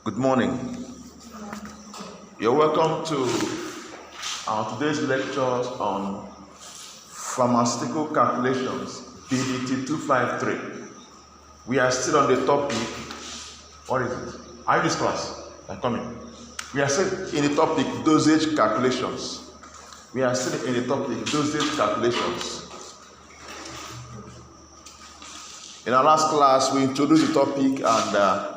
Good morning. You're welcome to our today's lectures on pharmaceutical calculations, PDT 253. We are still on the topic. What is it? Are you in this class? I'm coming. We are still in the topic dosage calculations. We are still in the topic dosage calculations. In our last class, we introduced the topic and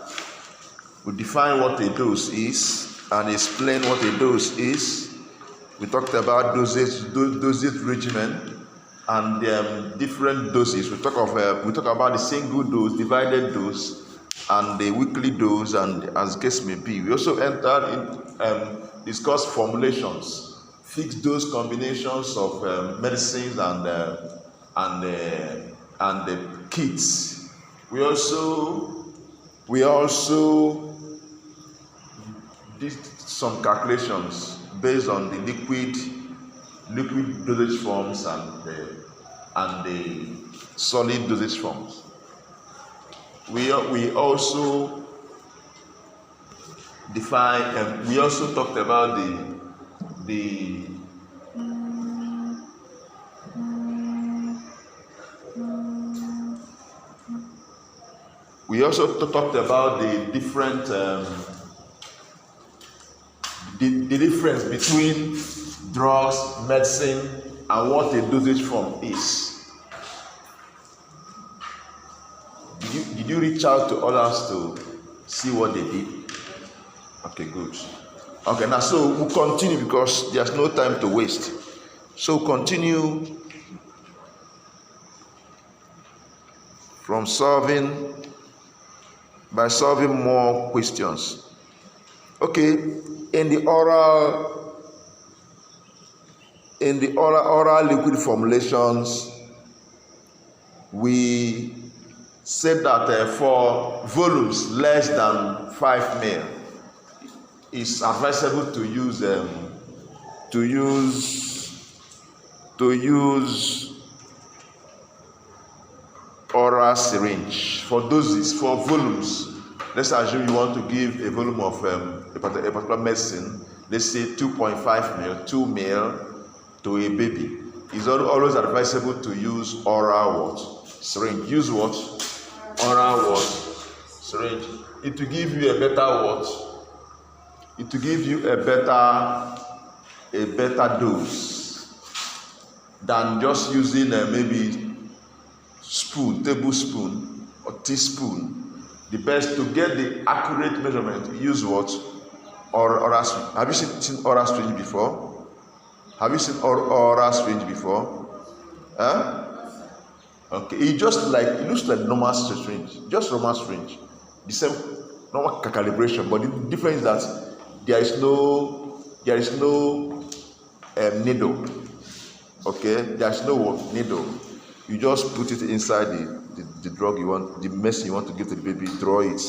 we define what a dose is and explain what a dose is. We talked about dosage regimen and different doses. We talk about the single dose, divided dose, and the weekly dose, and as the case may be. We also entered in discussed formulations, fixed dose combinations of medicines and the kits. We also did some calculations based on the liquid dosage forms and the solid dosage forms. We also define. We also talked about the We also talked about the different the difference between drugs, medicine, and what a dosage form is. Did you reach out to others to see what they did? Okay, good. Okay, now so we'll continue because there's no time to waste. So continue from by solving more questions. Okay, in the oral liquid formulations, we said that for volumes less than 5 ml, it's advisable to use oral syringe. For doses, for volumes, let's assume you want to give a volume of a particular medicine, let's say 2.5 ml, 2 ml to a baby. It's always advisable to use oral what? Syringe. Use what? Oral what? Syringe. It will give you a better what? It will give you a better dose than just using maybe spoon, tablespoon, or teaspoon. The best to get the accurate measurement, use what? Oral syringe. Have you seen oral syringe before? Have you seen oral syringe before? Huh? Okay, it looks like normal syringe, just normal syringe. The same normal calibration, but the difference is that there is no needle. Okay, there is no needle. You just put it inside the drug you want, the medicine you want to give to the baby, draw it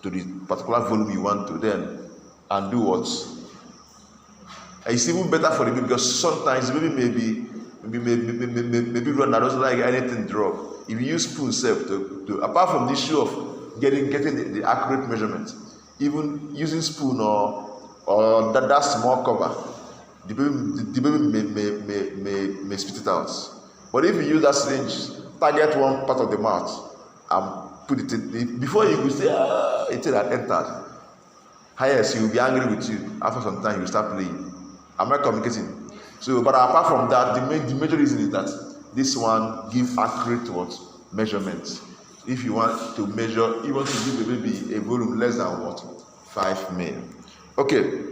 to the particular volume you want to then, and do what? It's even better for the baby because sometimes the baby maybe run that doesn't like anything drug. If you use spoon self to apart from the issue of getting the accurate measurement, even using spoon or that small cover, the baby may spit it out. But if you use that syringe, target one part of the mouth and put it in, before you will say, it had entered. Yes, he will be angry with you. After some time, you will start playing. I'm not communicating. So, but apart from that, the major reason is that this one gives accurate what? Measurements. If you want to measure, you want to give the baby a volume less than what? 5 ml. Okay.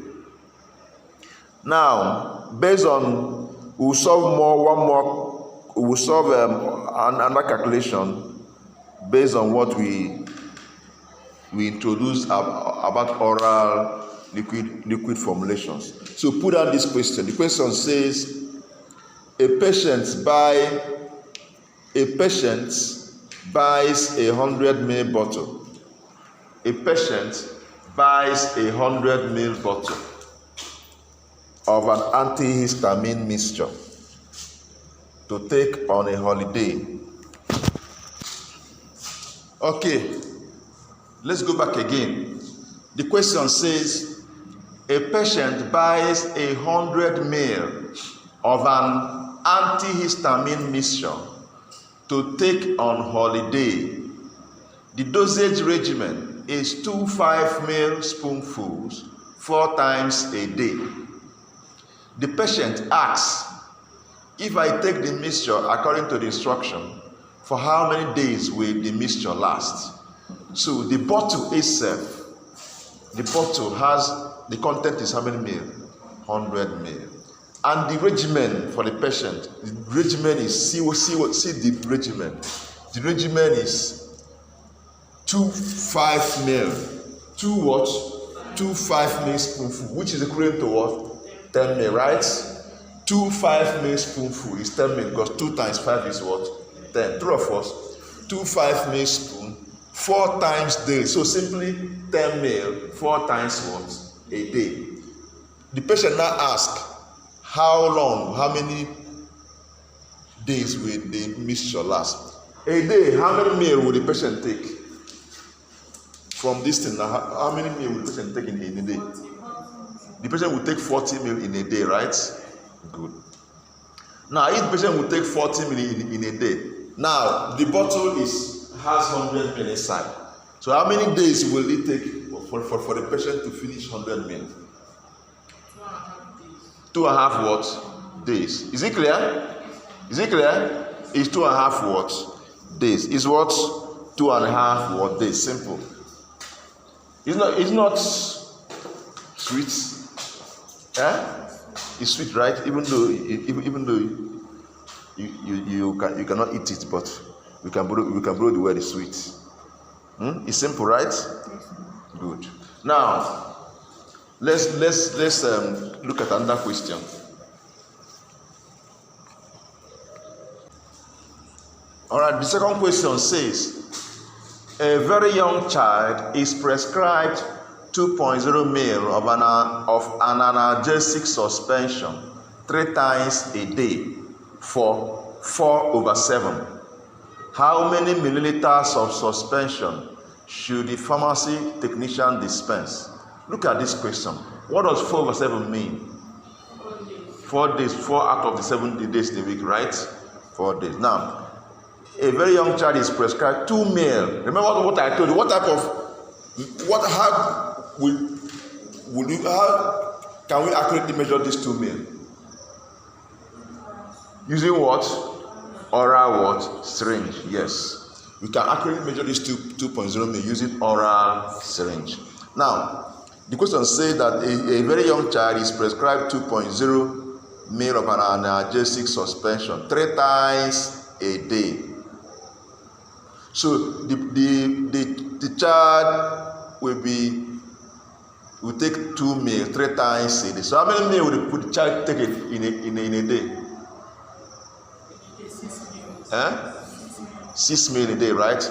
Now, based on, we'll solve we'll solve another calculation based on what we introduced about oral liquid formulations. So put out this question. The question says, a patient buys a 100 ml bottle. A patient buys a 100 ml bottle of an antihistamine mixture to take on a holiday. Okay, let's go back again. The question says, a patient buys 100 ml of an antihistamine mixture to take on holiday. The dosage regimen is 2 5-ml spoonfuls 4 times a day. The patient asks, if I take the mixture according to the instruction, for how many days will the mixture last? So the bottle itself, the bottle has, the content is how many ml? 100 ml. And the regimen for the patient, the regimen is, see the regimen. The regimen is 2 5-ml. 2 what? 2 5-ml spoonful, which is equivalent to what? 10 ml, right? 2 5-ml spoonful is 10 ml because 2 times 5 is what? 10. True of us? 2 5-ml spoon, 4 times daily. So simply 10 ml, 4 times what? A day. The patient now asks, how long, how many days will the mixture last? A day, how many ml will the patient take? From this thing, now, how many ml will the patient take in a day? The patient will take 40 ml in a day, right? Good. Now, if the patient will take 40 ml in a day, now the bottle has 100 ml inside. So how many days will it take for the patient to finish 100 ml? 2.5 what? Days. Is it clear? Is it clear? It's 2.5 what? Days. Is what? 2.5 what? Days. Simple. It's not sweet. Eh? It's sweet, right? Even though you cannot eat it, but we can borrow the word is sweet. It's simple, right? Good. Now let's look at another question. All right. The second question says, a very young child is prescribed 2.0 ml of an analgesic suspension 3 times a day for 4/7. How many milliliters of suspension should the pharmacy technician dispense? Look at this question. What does 4/7 mean? 4 days, 4 out of the 7 days in the week, right? 4 days. Now, a very young child is prescribed 2 ml. Remember what I told you? How can we accurately measure this 2 ml? Using what? Oral what? Syringe. Yes. We can accurately measure this 2.0 ml using oral syringe. Now, the question says that a very young child is prescribed 2.0 ml of an analgesic suspension 3 times a day. So the child will take 2 ml 3 times a day. So how many ml would the child take in a day? 6 ml a day, right?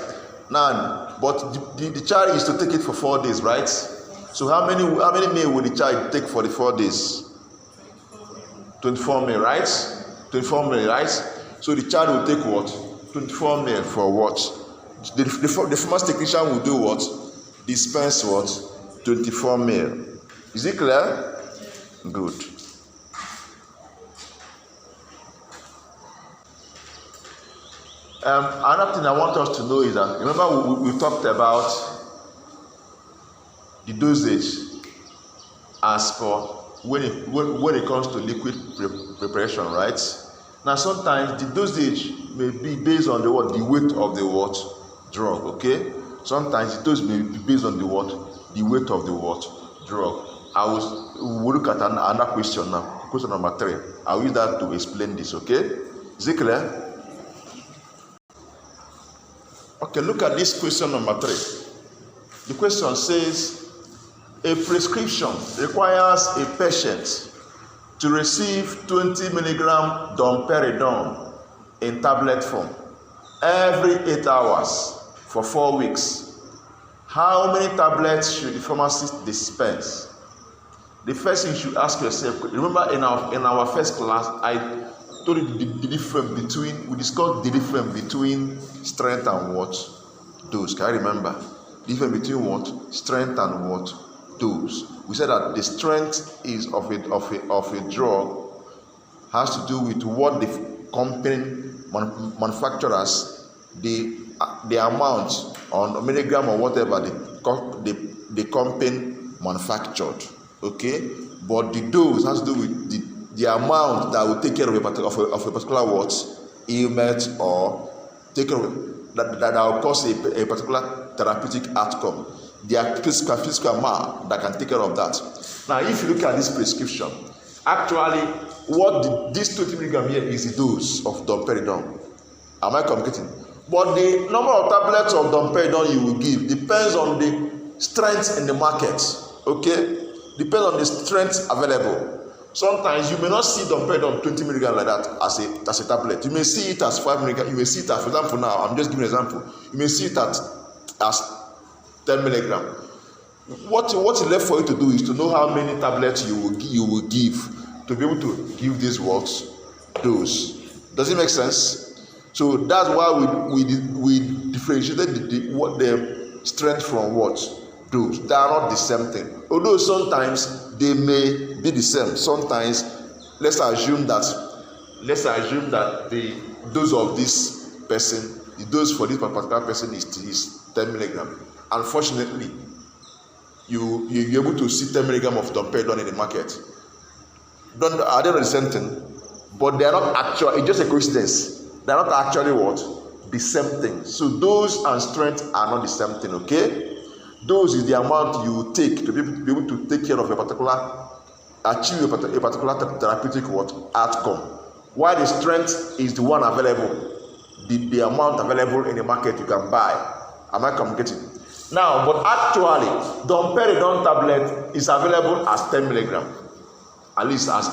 Now, but the child is to take it for 4 days, right? So how many ml will the child take for the 4 days? 24 ml, right? 24 ml, right? So the child will take what? 24 ml for what? The pharmacy technician will do what? Dispense what? 24 ml. Is it clear? Good. Another thing I want us to know is that, remember we talked about the dosage as for when it comes to liquid preparation, right? Now sometimes the dosage may be based on the weight of the drug, okay? Sometimes the dose may be based on the weight of the drug. We'll look at another question now. Question number 3. I'll use that to explain this, okay? Is it clear? Okay, look at this question number 3. The question says, a prescription requires a patient to receive 20 milligram domperidone in tablet form every 8 hours for 4 weeks. How many tablets should the pharmacist dispense? The first thing you should ask yourself, remember in our first class, I told you the difference between, we discussed the difference between strength and what? Dose. Can I remember? The difference between what? Strength and what? dose. We said that the strength is of a drug has to do with what the company manufacturers, the amount on milligram or whatever the company manufactured. Okay, but the dose has to do with the amount that will take care of a particular what ailment or take care of that will cause a particular therapeutic outcome. There are physical mark that can take care of that. Now, if you look at this prescription, actually, what this 20 milligram here is the dose of domperidone. Am I communicating? But the number of tablets of domperidone you will give depends on the strength in the market. Okay, depends on the strength available. Sometimes you may not see domperidone 20 milligram like that as a tablet. You may see it as 5 milligram. You may see it as, for example, now I'm just giving an example. You may see it as 10 milligram. What is left for you to do is to know how many tablets you will give to be able to give this words dose. Does it make sense? So that's why we differentiated the strength from what dose. They are not the same thing. Although sometimes they may be the same. Sometimes let's assume that the dose of this person, the dose for this particular person is 10 milligram. Unfortunately, you're able to see 10 milligram of domperidone in the market. Are they not the same thing? But they are not actually, it's just a coincidence. They are not actually what? The same thing. So dose and strength are not the same thing, okay? Dose is the amount you take to be able to take care of achieve a particular therapeutic what? Outcome. While the strength is the one available, the amount available in the market you can buy. Am I communicating? Now, but actually, domperidone tablet is available as 10 milligram. At least as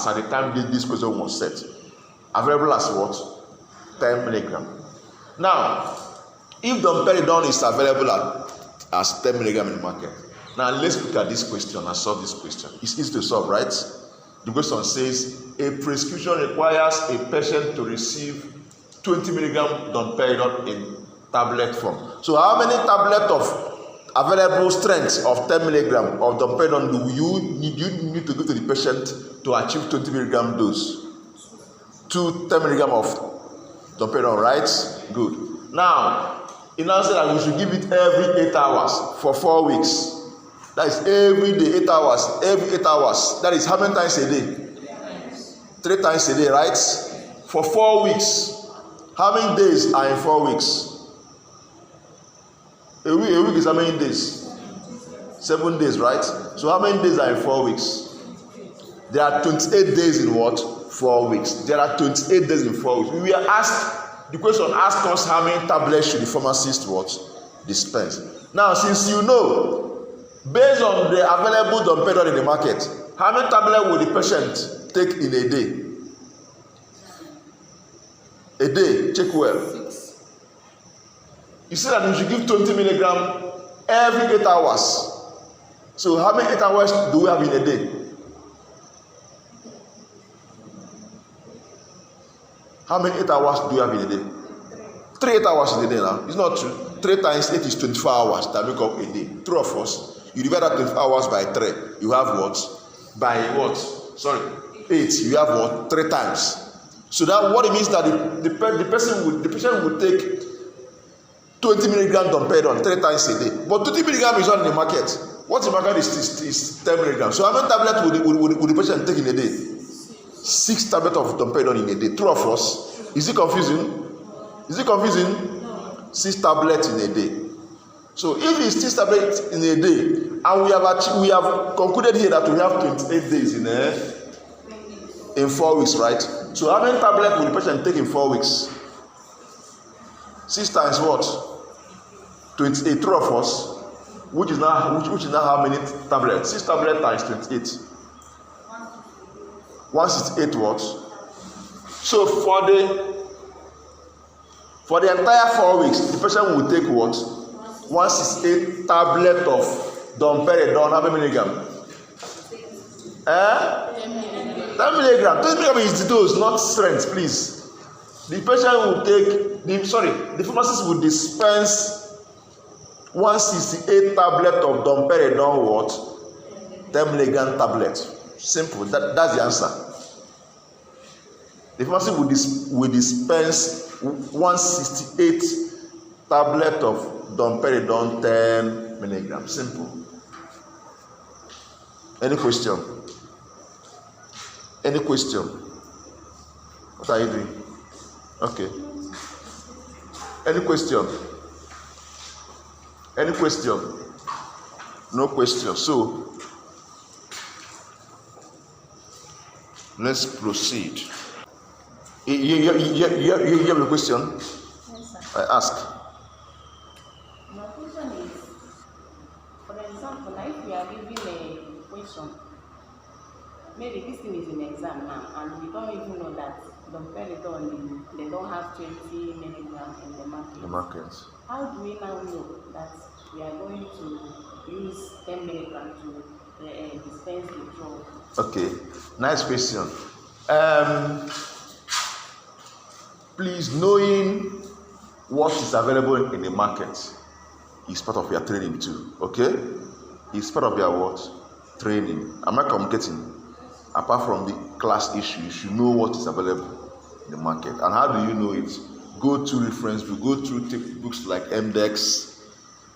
at the time this question was set. Available as what? 10 milligram. Now, if domperidone is available as 10 milligram in the market, now let's look at this question and solve this question. It's easy to solve, right? The question says, a prescription requires a patient to receive 20 milligram domperidone in tablet form. So how many tablets of available strength of 10 milligram of domperidone do you need to give to the patient to achieve 20 milligram dose? 2 10 milligram of domperidone, right? Good. Now, in answer that we should give it every 8 hours for 4 weeks. That is every day, 8 hours. Every 8 hours. That is how many times a day? 3 times a day, right? For 4 weeks. How many days are in 4 weeks? A week is how many days? 7 days, right? So how many days are in 4 weeks? There are 28 days in what? 4 weeks. There are 28 days in 4 weeks. We were asked, the question asked us how many tablets should the pharmacist what? Dispense. Now, since you know, based on the available domperidone in the market, how many tablets will the patient take in a day? A day, check well. You see that you should give 20 milligram every 8 hours. So how many 8 hours do we have in a day? How many 8 hours do you have in a day? 3 8 hours in a day now. It's not true. 3 times 8 is 24 hours that make up a day. True of us. You divide that 24 hours by 3. You have what? By what? Sorry. 8. You have what? 3 times. So that what it means that the patient will take 20 milligram domperidone 3 times a day. But 20 milligram is not in the market. What's in the market is 10 milligram. So how many tablets would the patient take in a day? 6 tablets of domperidone in a day. True or false? Is it confusing? Is it confusing? 6 tablets in a day. So if it's 6 tablets in a day, and we have concluded here that we have 28 days in 4 weeks, right? So how many tablets will the patient take in 4 weeks? 6 times what? 28. True or false? Which is now how many tablets? 6 tablets times 28. 168 what? So for the entire 4 weeks, the patient will take what? 168 tablet of domperidone. How many milligram? 10 milligram. 10 milligram is the dose, not strength, please. The patient will take, the pharmacist will dispense 168 tablet of domperidone what? 10 milligram tablet. Simple. That's the answer. The pharmacy will dispense 168 tablet of domperidone 10 milligram. Simple. Any question? Any question? What are you doing? Okay. Any question? Any question? No question. So let's proceed. You have a question? Yes, sir. I ask. My question is, for example, now if you are giving a question, maybe this thing is in exam now, and we don't even know that domperidone, they don't have 20 milligrams in the market. The market. How do we now know that we are going to use 10 milligrams to dispense the drug? Okay, nice question. Please, knowing what is available in the market is part of your training too. Okay, it's part of your what? Training. Am I communicating? Apart from the class issue, you should know what is available in the market. And how do you know it? Go to reference book, go through books like MDEX,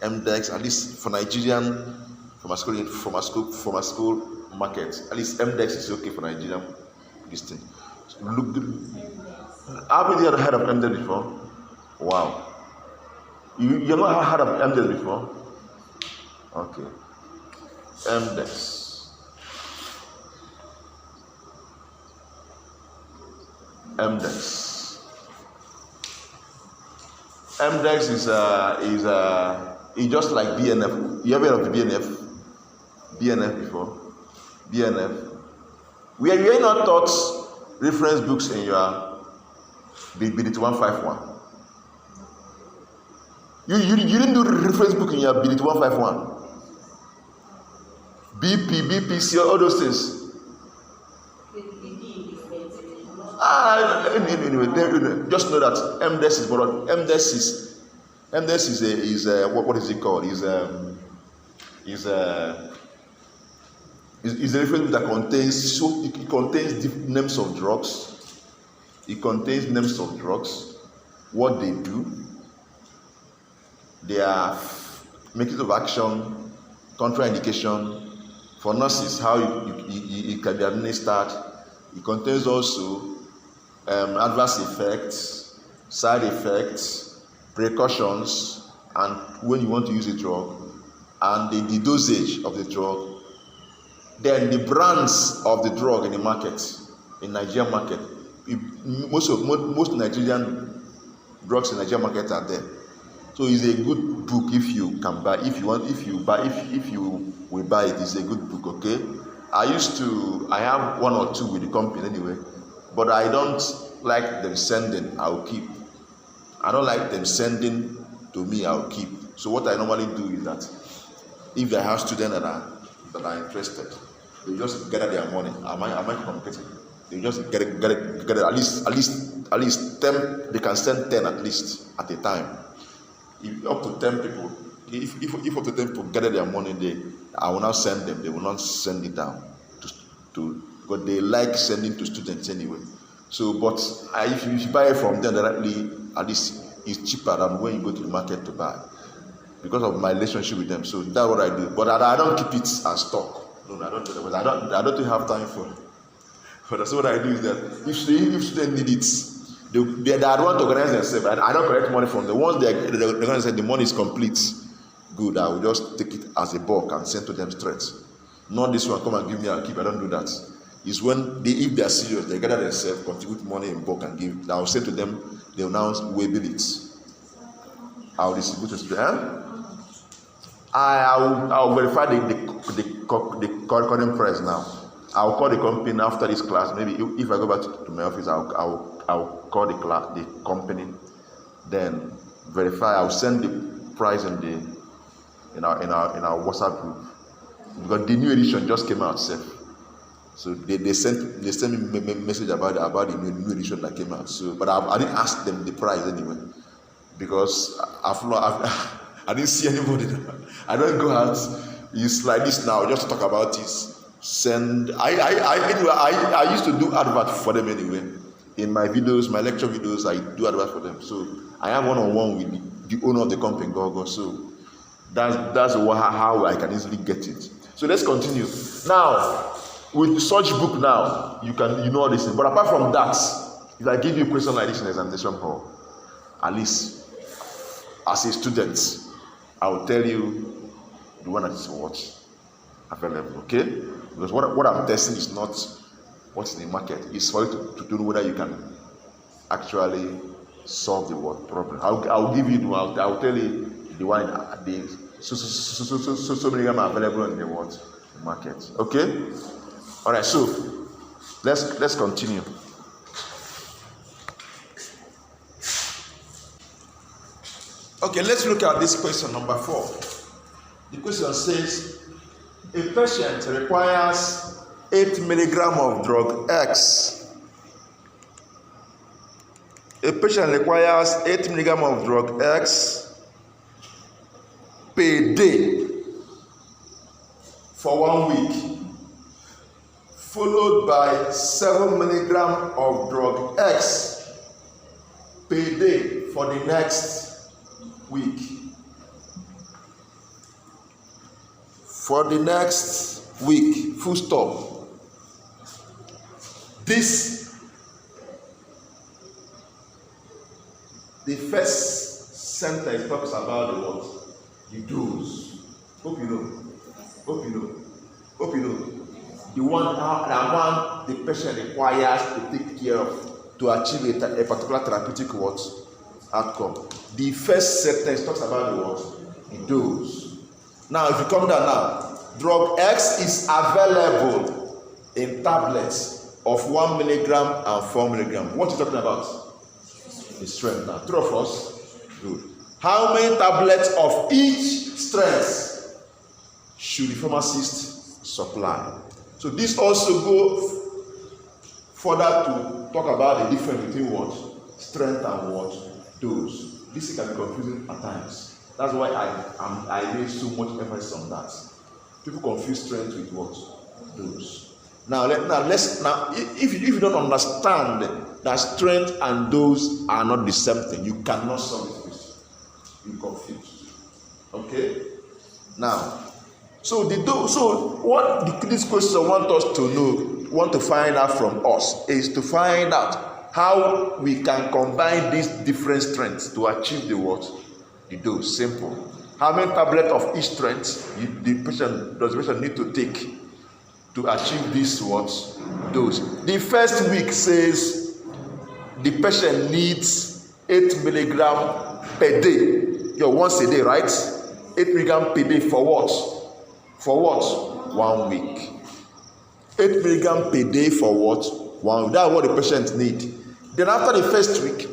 at least for Nigerian pharmaceutical market. At least MDEX is okay for Nigerian this thing. So look, haven't you heard of MDEX before? Wow. You not heard of MDEX before? Okay. MDEX. MDEX is just like BNF. You ever heard of the BNF? BNF before? BNF. We are not taught reference books in your BDT 151. You didn't do reference book in your BDT 151. BP, BPC, all those things. Anyway, just know that MDEX is borrowed. MDEX is what is it called? Is a reference that contains it contains the names of drugs. It contains names of drugs, what they do, their mechanism of action, contraindication. For nurses, how it can be administered. It contains also adverse effects, side effects, precautions, and when you want to use a drug, and the dosage of the drug. Then the brands of the drug in the market, in Nigerian market. Most Nigerian drugs in Nigerian market are there. So it's a good book if you can buy. If you will buy it, it's a good book. Okay. I have one or two with the company anyway, but I don't like them sending. I'll keep. I don't like them sending to me. I'll keep. So what I normally do is that if I have students that are interested, they just gather their money. Am I communicating? They just get it at least 10. They can send 10 at least at a time. If up to 10 people, if up to 10 people gather their money, I will not send them. They will not send it down to but they like sending to students anyway. So, but if you buy it from them directly, at least it's cheaper than when you go to the market to buy, because of my relationship with them. So that's what I do. But I don't keep it as stock. No, I don't do that. But I don't have time for. But that's what I do is that if students need it, they want to organize themselves. I don't collect money from them. Once they organize the money is complete, good. I will just take it as a bulk and send to them straight. Not this one, come and give me, I'll keep. I don't do that. It's when if they are serious, they gather themselves, contribute money in bulk and give. I will say to them, they will now weigh it. I will distribute it to them. I will verify the current price now. I will call the company after this class. Maybe if I go back to my office, I will call the company, then verify. I will send the price in our WhatsApp group, because the new edition just came out. So they sent me a message about the new edition that came out. So, but I didn't ask them the price anyway, because I didn't see anybody. I don't go out it's like this now, just to talk about this. Send. I used to do advert for them anyway. In my videos, my lecture videos, I do advert for them. So I have one-on-one with the owner of the company, Gogo. So that's how I can easily get it. So let's continue. Now, with such book now, you know all this. But apart from that, if I give you a question like this in examination hall, at least as a student, I will tell you the one that is available, okay? Because what I'm testing is not what's in the market. It's for you to know whether you can actually solve the problem. I'll give you I'll tell you the one the so many are available in the market. Okay? All right. So let's continue. Okay, let's look at this question number 4. The question says, a patient requires 8 milligrams of drug X. A patient requires 8 milligrams of drug X per day for 1 week, followed by 7 milligrams of drug X per day for the next week. For the next week, full stop. The first sentence talks about the what? The dose. Hope you know. The one the patient requires to take care of to achieve a particular therapeutic what? Outcome. The first sentence talks about the what? The dose. Now, if you come down now, drug X is available in tablets of 1 milligram and 4 milligram. What are you talking about? The strength now. True of us? Good. How many tablets of each strength should the pharmacist supply? So this also go further to talk about the difference between what? Strength and what? Dose. This can be confusing at times. That's why I lay so much emphasis on that. People confuse strength with what? Dose. Now if you don't understand that strength and dose are not the same thing, you cannot solve this question. You're confused. Okay? Now, so what this question want us to know, want to find out from us, is to find out how we can combine these different strengths to achieve the what? The dose. Simple. How many tablets of each strength does the patient need to take to achieve this what? Dose. The first week says the patient needs 8 milligrams per day. Once a day, right? 8 milligrams per day for what? For what? 1 week. 8 milligrams per day for what? 1 week. That's what the patient needs. Then after the first week,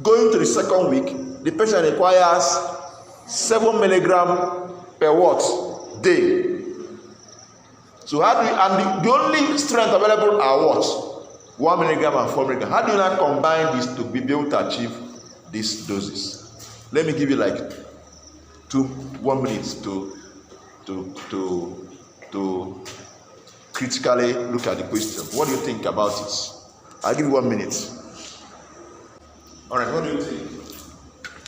going to the second week, the patient requires 7 milligrams per what? Day. So how do you, and the only strength available are what? 1 milligram and 4 milligram. How do you now combine this to be able to achieve these doses? Let me give you like 1 minute to critically look at the question. What do you think about it? I'll give you 1 minute. All right, what do you think?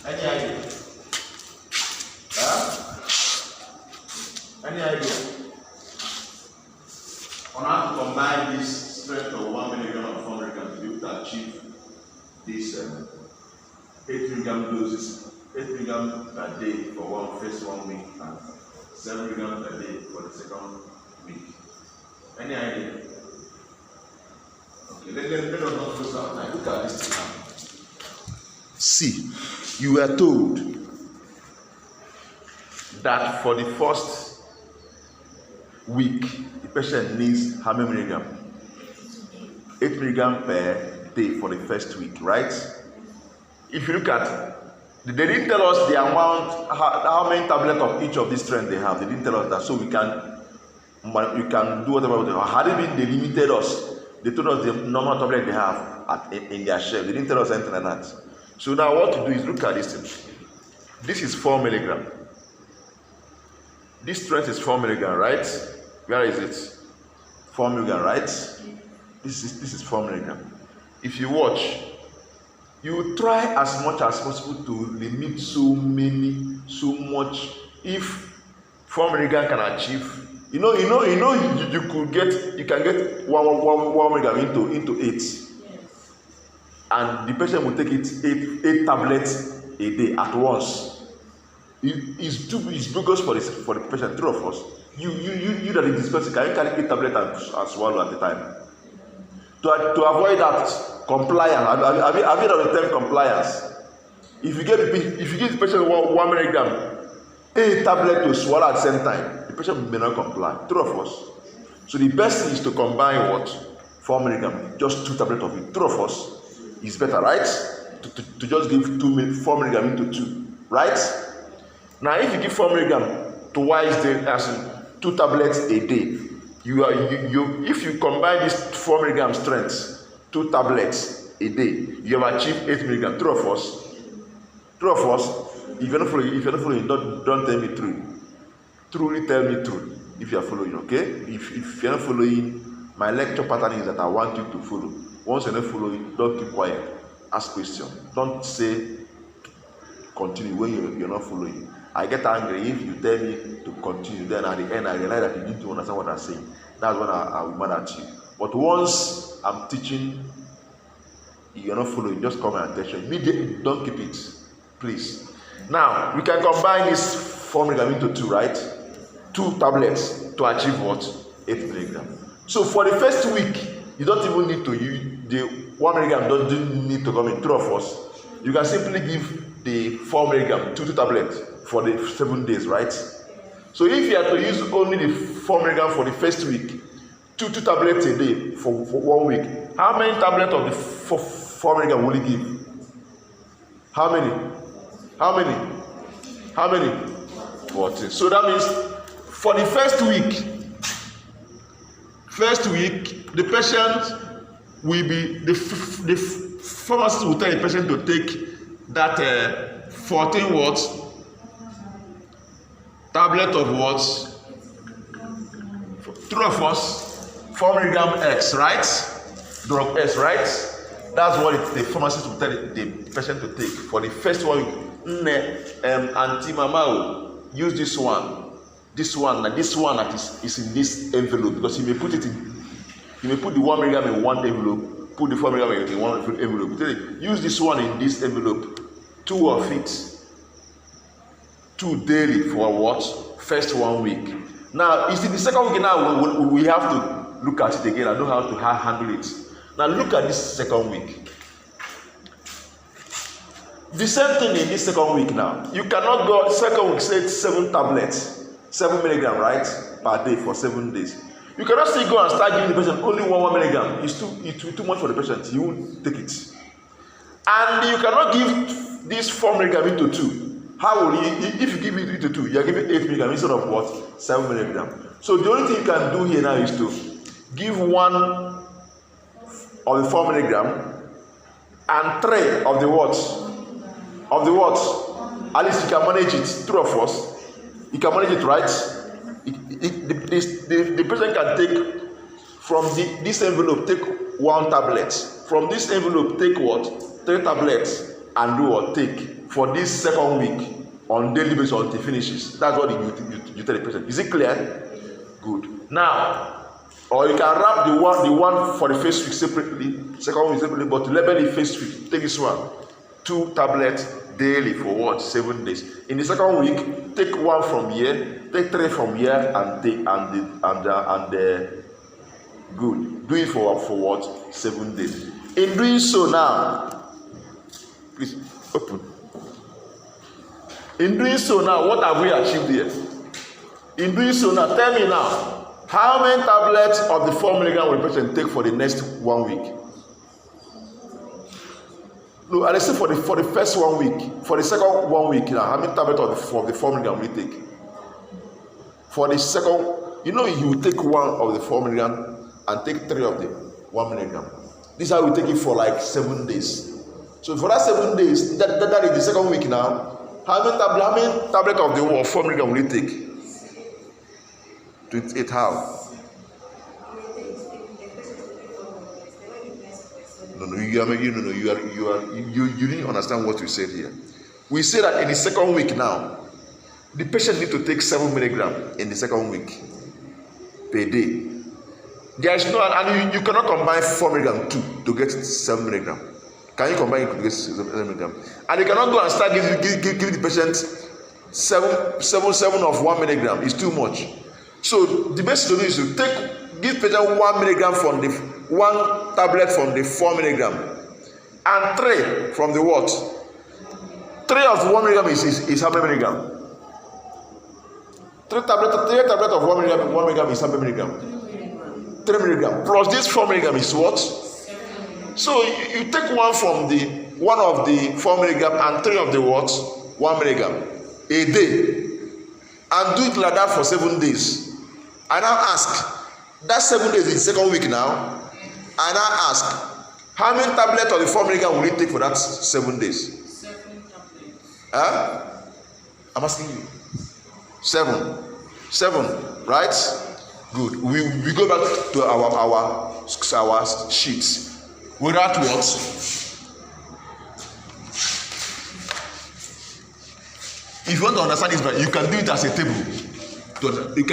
Any idea? Any idea? On how to combine this strength of 1 milligram and 4 milligram to be able to achieve this 8 milligram doses, 8 milligram per day for first 1 week and 7 milligram per day for the second week. Any idea? Okay, let us not close our time. Look at this thing now. See, you were told that for the first week, the patient needs how many milligram? 8 milligram per day for the first week, right? If you look at, they didn't tell us the amount, how many tablets of each of these strengths they have. They didn't tell us that, so you can do whatever they have. Had it been they limited us, they told us the normal tablet they have in their shelf. They didn't tell us anything like that. So now what to do is look at this thing. This is 4 milligram. This strength is 4 milligram, right? Where is it? 4 milligram, right? This is 4 milligram. If you watch, you try as much as possible to limit so much. If 4 milligram can achieve, you can get one milligram into 8. Yes. And the patient will take it 8 tablets a day at once. It's bogus for the patient. True of us. You that is dispensing, can you carry 8 tablets and swallow at a time? To avoid that compliance, have you heard of the term compliance? If you give the patient 1 milligram, 8 tablets to swallow at the same time, the patient may not comply. True of us. So the best thing is to combine what? 4 milligram, just 2 tablets of it. True of us is better, right? To just give 4 milligram into 2, right? Now, if you give 4 milligram twice daily, as in 2 tablets a day, if you combine this 4 milligram strength, 2 tablets a day, you have achieved 8 milligram. True of us? True of us? If you're not following, don't tell me true. Truly tell me true if you are following, okay? If you're not following, my lecture pattern is that I want you to follow. Once you're not following, don't keep quiet. Ask questions. Don't say continue when you're not following. I get angry if you tell me to continue. Then at the end, I realize that you need to understand what I'm saying. That's when I will mad at you. But once I'm teaching, you're not following, just call my attention. Immediately, don't keep it, please. Now, we can combine this 4 milligram into 2, right? 2 tablets to achieve what? 8 milligram. So for the first week, you don't even need to use the 1 milligram. Don't need to come in. True of us. You can simply give the 4 milligram, 2 tablets for the 7 days, right? So if you have to use only the 4 milligram for the first week, 2 tablets a day for 1 week, how many tablets of the 4 milligram will you give? How many? 14. So that means for the first week, the patient will be, the pharmacist will tell the patient to take that 14 watts tablet of what? True of us, 4 milligram X, right? Drug X, right? That's what the pharmacist will tell the patient to take for the first 1 week. Auntie Mama, use this one that is in this envelope, because he may put the 1 milligram in one envelope, put the 4 milligram in one envelope. Use this one in this envelope, 2 of it, 2 daily for what? First 1 week. Now, you see, the second week now we have to look at it again and know how to handle it. Now look at this second week. The same thing in this second week now. You cannot go, second week say 7 tablets, 7 milligram, right? Per day for 7 days. You cannot still go and start giving the patient only 1 milligram. It's too much for the patient. He won't take it. And you cannot give this 4 milligram into 2. How will you, if you give it into 2, you are giving 8 milligram instead of what? 7 milligram. So the only thing you can do here now is to give 1 of the 4 milligram and 3 of the what? Of the what? At least you can manage it. True of us. You can manage it, right? The person can take from this envelope, take 1 tablet. From this envelope, take what? 3 tablets and do what? Take for this second week on daily basis until it finishes. That's what you tell the person. Is it clear? Good. Now, or you can wrap the one for the first week separately, second week separately, but label the first week. Take this one, 2 tablets daily for what? 7 days. In the second week, take 1 from here, take 3 from here, and take good. Do it for what? 7 days. In doing so now, please open. In doing so now, what have we achieved here? In doing so now, tell me now, how many tablets of the 4 milligram will the patient take for the next 1 week? No, I say for the first 1 week. For the second 1 week now, how many tablets of the 4 milligram will you take? For the second, you will take 1 of the 4 milligram and take 3 of the 1 milligram. This is how we take it for like 7 days. So for that 7 days, that is the second week now. How many tablets of the 4 milligram will you take? 28 how? No, you didn't understand what we said here. We say that in the second week now, the patient need to take 7 milligram in the second week per day. There is no, and you cannot combine 4 milligram to get 7 milligram. Can you combine it to get 7 milligram? And you cannot go and start giving the patient 7 of 1 milligram. It's too much. So the best solution is to give patient 1 milligram from the 1 tablet from the 4 milligram, and 3 from the what? 3 of 1 milligram is how many milligram? 3 tablet of 1 milligram is how many milligram? 3 milligram plus this 4 milligram is what? So you take one from the 1 of the 4 milligram and 3 of the what? 1 milligram a day, and do it like that for 7 days. I now ask, that 7 days is the second week now. I now ask, how many tablets of the 4 milligram will you take for that 7 days? 7 tablets. Huh? I'm asking you. 7, right? Good. We go back to our sheets. Without what? If you want to understand this, you can do it as a table. You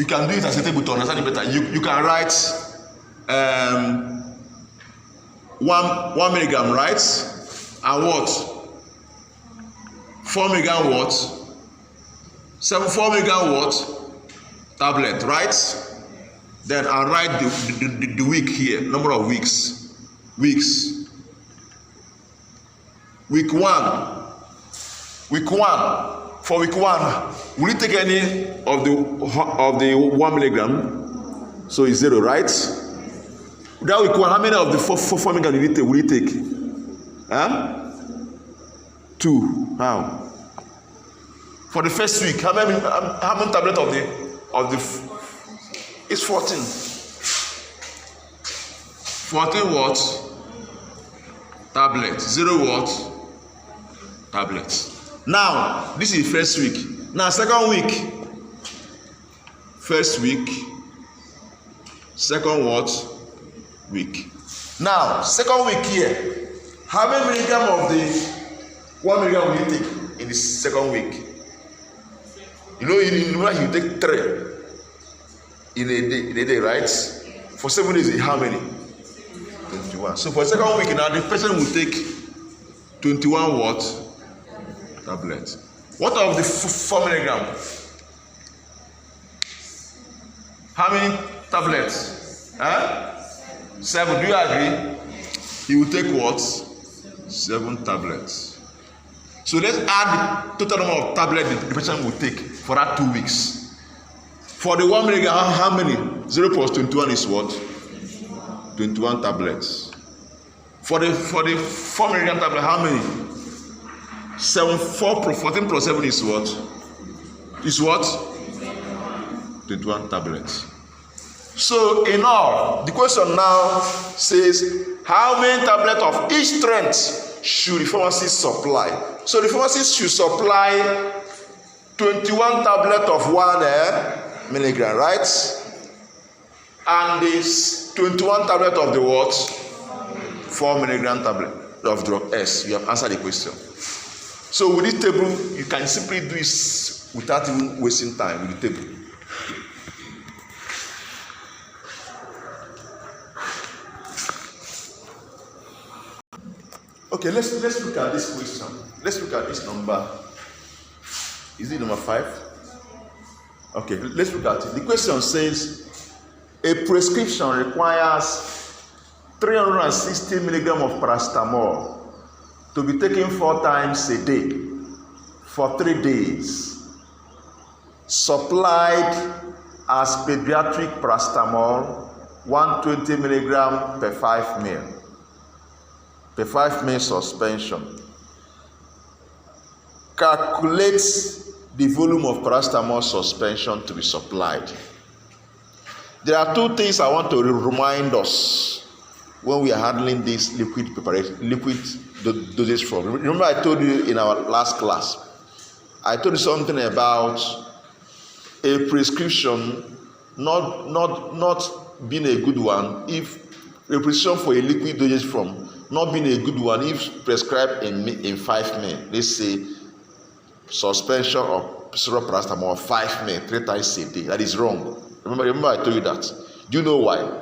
can do it as a table to understand it better. You can write 1 milligram, right? And what? 4 milligram what? 4 milligram what? Tablet, right? Then I'll write the week here, number of weeks. Week 1. For week 1, will you take any of the 1 milligram? So it's 0, right? That week 1, how many of the 4 milligram will you take? Huh? 2. How? For the first week, how many tablets of the it's 14. 14 what? Tablets. 0 what? Tablets. Now, this is first week. Now, second week. First week. Second what? Week. Now, second week here. How many milligram of the 1 milligram will you take in the second week? You know, you take 3 in a day, right? For 7 days, how many? 21. So for the second week now, the person will take 21 what? Tablets. What of the 4 milligram? How many tablets? Huh? 7. Do you agree? He will take what? 7 tablets. So let's add the total number of tablets the patient will take for that 2 weeks. For the 1 milligram, how many? 0 plus 21 is what? 21 tablets. For the 4 milligram tablet, how many? 14 plus 7 is what? Is what? 21 tablets. So in all, the question now says, how many tablets of each strength should the pharmacist supply? So the pharmacist should supply 21 tablets of 1 milligram, right? And this 21 tablet of the what? 4 milligram tablet of drug S. You have answered the question. So with this table, you can simply do this without even wasting time with the table. Okay, let's look at this question. Let's look at this number. Is it number 5? Okay, let's look at it. The question says, a prescription requires 360 milligram of paracetamol to be taken 4 times a day for 3 days, supplied as pediatric paracetamol 120 milligram per 5 ml. Per 5 ml suspension. Calculates the volume of paracetamol suspension to be supplied. There are 2 things I want to remind us when we are handling this liquid preparation, liquid dosage form. Remember, I told you in our last class, I told you something about a prescription not being a good one if a prescription for a liquid dosage form not being a good one if prescribed in 5 ml. Let's say suspension of syrup paracetamol 5 ml 3 times a day. That is wrong. Remember I told you that. Do you know why?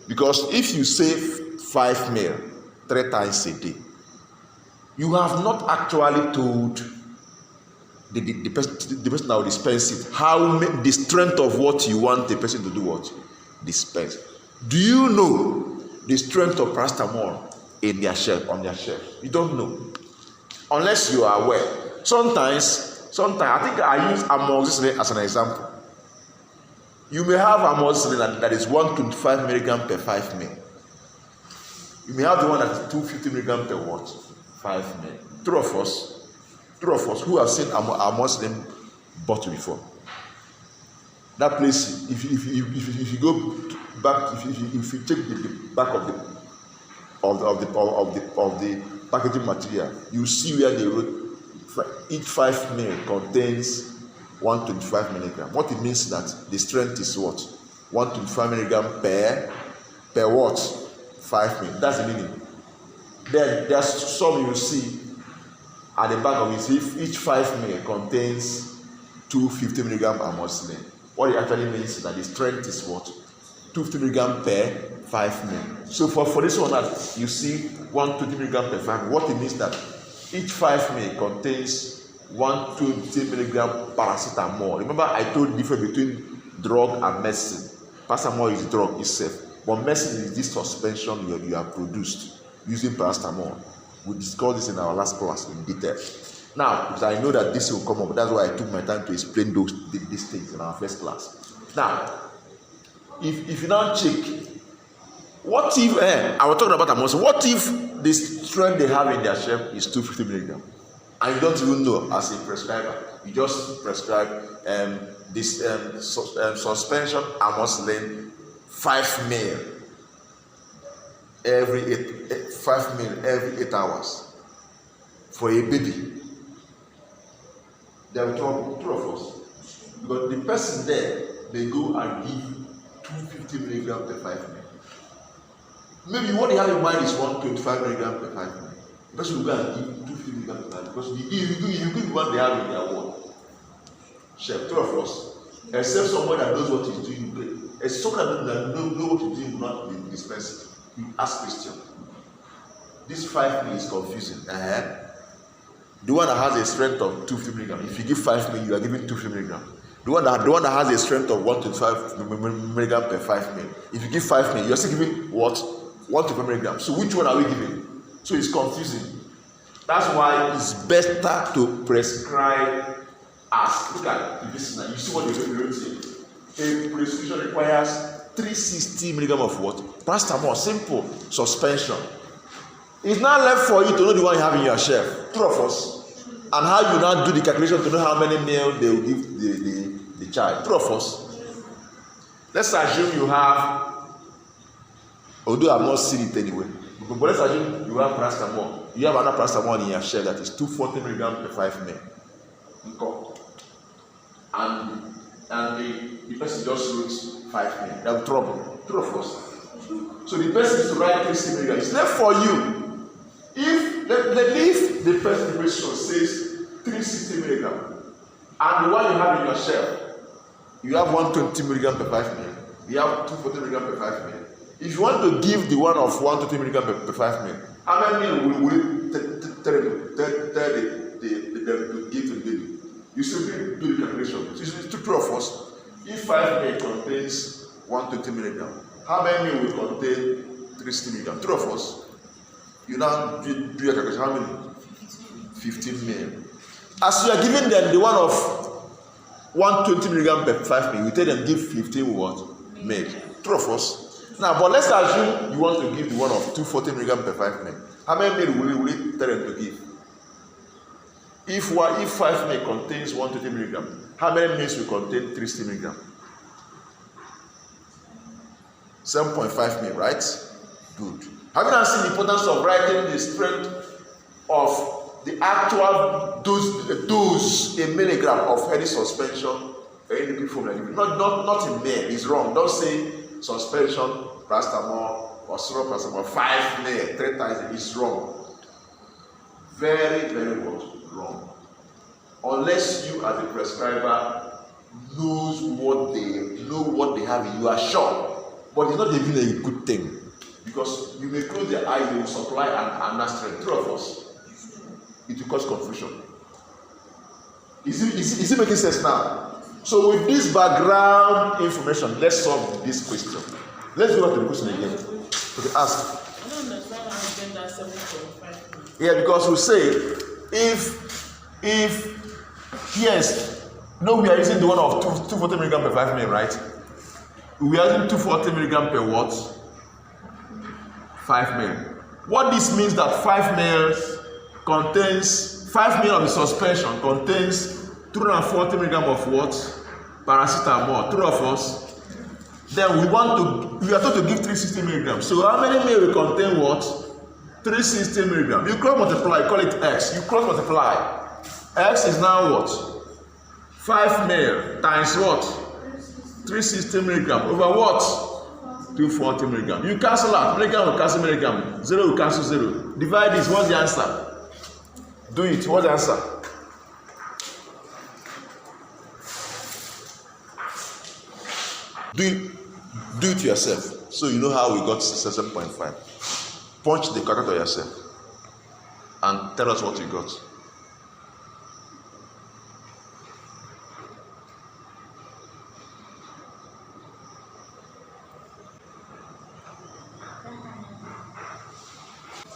Because if you say 5 ml 3 times a day, you have not actually told the person that will dispense it how the strength of what you want the person to do what dispense. Do you know the strength of paracetamol in their shelf, on their shelf? You don't know unless you are aware. Sometimes I think I use amoxicillin as an example. You may have amoxicillin that is 125 milligram per 5 ml. You may have the one that is 250 milligram per what? 5 ml. Three of us who have seen amoxicillin bottle before. That place, if you go back, if you check the back of the packaging material, you see where they wrote each 5 ml contains 125 milligram. What it means is that the strength is what? 125 milligram per what? 5 ml. That's the meaning. Then there's some you see at the back of it. If each 5 ml contains 250 milligram amoxicillin, what it actually means is that the strength is what? 250 milligram per 5 ml. So for this one that you see 120 milligram per 5 ml, what it means that each 5 ml contains 120 milligram paracetamol. Remember I told you the difference between drug and medicine. Paracetamol is drug itself, but medicine is this suspension you have produced using paracetamol. We discussed this in our last class in detail. Now, because I know that this will come up, that's why I took my time to explain these things in our first class. Now, if you now check, what if I was talking about amoxicillin? What if the strength they have in their shelf is 250 milligram, and you don't even know as a prescriber? You just prescribe this suspension amoxicillin 5 ml every 8 hours for a baby. There will be two of us, because the person there, they go and give 250 milligram per 5 ml. Maybe what they have in mind is 125 milligram per 5 ml. The person will go and give 250 milligram per 5 ml, because you give what they have in their word. Chef, two of us, except someone that knows what he's doing, except someone that knows what he's doing, not be dispensing. You ask question. This 5 ml is confusing. The one that has a strength of 250 milligram, if you give 5 ml, you are giving 250 milligram. The one that has a strength of 125 milligram per 5 ml, if you give 5 ml, you are still giving what? 125 milligram. So which one are we giving? So it's confusing. That's why it's better to prescribe as, look at this now. You see what they wrote here? A prescription requires 360 milligram of what? Paracetamol, simple suspension. It's now left for you to know the one you have in your shelf. Two of us, and how you now do the calculation to know how many ml they will give the child. Two of us. Let's assume you have, although I've not seen it anyway, but let's assume you have paracetamol. You have another paracetamol in your shelf that is 240 milligram per 5 ml. Nkpor. And the person just wrote 5 ml. They have trouble. Two of us. So the person is to write 360 milligram. It's left for you. If the prescription says 360 milligram, and the one you have in your shelf, you have 120 milligram per 5 ml, you have 240 milligram per 5 ml. If you want to give the one of 120 milligram per 5 ml, how many will you tell to give to the baby? You simply do the calculation. It's two of us. If 5 ml contains 120 milligram, how many will contain 360 milligram? Two of us. You now do your calculation. How many? 15 ml. As you are giving them the one of 120 milligram per 5 ml, you tell them give 15 what? Ml. Two of us. Now, but let's assume you want to give the one of 240 milligram per 5 ml. How many ml will you tell them to give? If 5 ml contains 120 milligram, how many ml will contain 360 milligram? 7.5 ml, right? Good. Have you not seen the importance of writing the strength of the actual dose in milligram of any suspension, any very liquid form. Not in there. It's wrong. Don't say suspension, paracetamol, or syrup paracetamol, 5 ml, 3 times. It's wrong. Very, very wrong. Unless you as a prescriber knows what they have in you are sure. But it's not even a good thing. Because you may close their eyes, they will supply an aspirin. 3 of us. It will cause confusion. Is it making sense now? So with this background information, let's solve this question. Let's go back to the question again. Okay, ask. I don't understand how you get that 7.5. Yeah, because we say if yes, no, we are using the one of 240 milligram per 5 ml, right? We are using 240 milligram per what? 5 ml. What this means that 5 ml contains 5 ml of the suspension contains 240 milligram of what? Paracetamol. 3 of us. Then we are told to give 360 milligrams. So how many ml will contain what? 360 milligrams. You cross multiply, call it X. You cross multiply. X is now what? 5 ml times what? 360 milligrams over what? 240 milligrams. You cancel out. Milligram will cancel milligram. 0 will cancel 0. Divide this. What's the answer? Do it. What's the answer? Do it yourself. So you know how we got 7.5. Punch the calculator yourself and tell us what you got.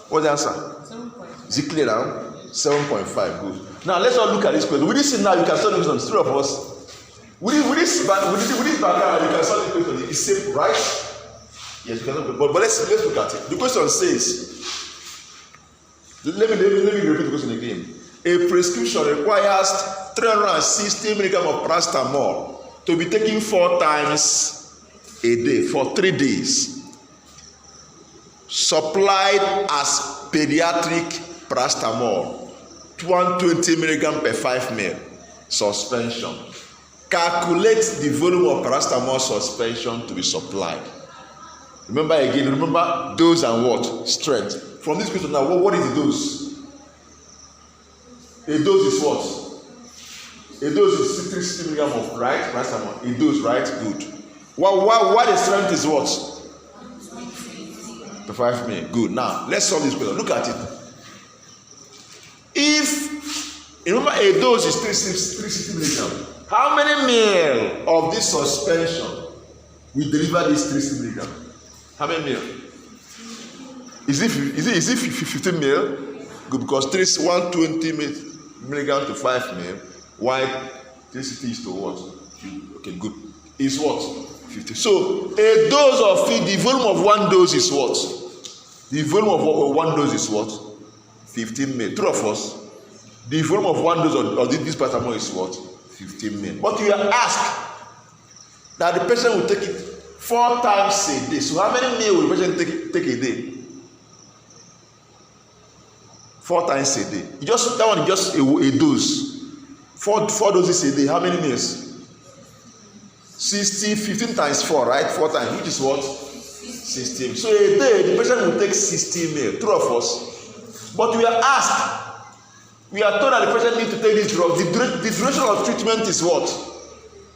What's the answer? 7.5. Is it clear now? 7.5. Good. Now let's all look at this question. With this now, you can solve the question. 3 of us. With this background, you can solve the question. It's simple, right? Yes, you can solve it. But let's look at it. The question says, let me repeat the question again. A prescription requires 360 milligrams of paracetamol to be taken 4 times a day for 3 days. Supplied as pediatric paracetamol, 120 milligrams per 5 ml suspension. Calculate the volume of paracetamol suspension to be supplied. Remember dose and what? Strength. From this question now, what is the dose? A dose is what? A dose is 360 milligrams of right paracetamol. A dose, right? Good. Why the strength is what? The 5 ml. Good. Now let's solve this question. Look at it. If remember a dose is 360 milligrams, how many ml of this suspension will deliver this 360 milligrams? How many ml? Is it 15 ml? Good, because 120 milligrams to 5 ml. Why 360 is to what? Okay, good. Is what? 50. So a dose of feed, the volume of one dose is what? The volume of one dose is what? 15 ml. 3 of us. The volume of one dose of this paracetamol is what? 15 ml. But you are asked that the patient will take it 4 times a day. So how many ml will the patient take a day? 4 times a day. That one is just a dose. 4 doses a day. How many ml? 60, 15 times 4, right? 4 times, which is what? 16. So a day, the patient will take 16 ml. 3 of us. But we are asked, we are told that the patient needs to take this drug. The duration of treatment is what?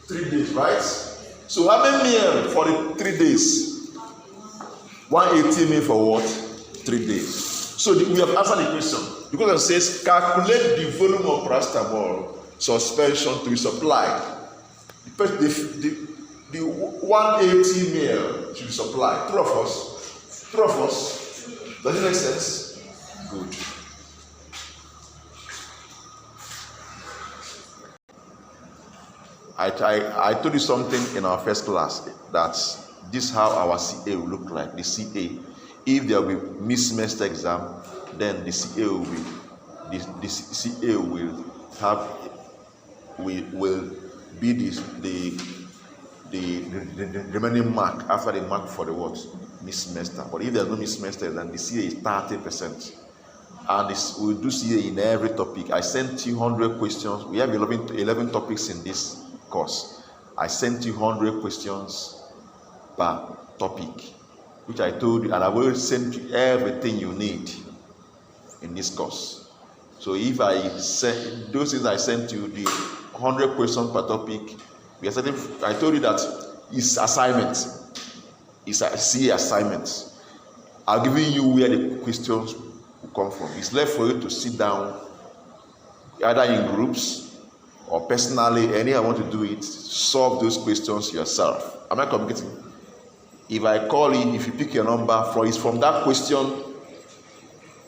3 days, right? So how many ml for the 3 days? 180 ml for what? 3 days. So we have answered the question. The question says, calculate the volume of paracetamol suspension to be supplied. The 180 ml should be supplied. 3 of us. 3 of us. Does it make sense? Good. I told you something in our first class that this is how our CA will look like. The CA, if there will be mid-semester exam, then the CA will be the CA will have will be the remaining mark after the mark for the what? Mid-semester. But if there's no mid-semester, then the CA is 30%. And we do CA in every topic. I sent you 100 questions. We have 11 topics in this course. I sent you 100 questions per topic, which I told you, and I've already sent you everything you need in this course. So if I send those things I sent you, the 100 questions per topic, I told you that it's assignment. It's a C assignment. I've given you where the questions will come from. It's left for you to sit down, either in groups or personally, any I want to do it, solve those questions yourself. Am I communicating? If I call in, if you pick your number, it's from that question,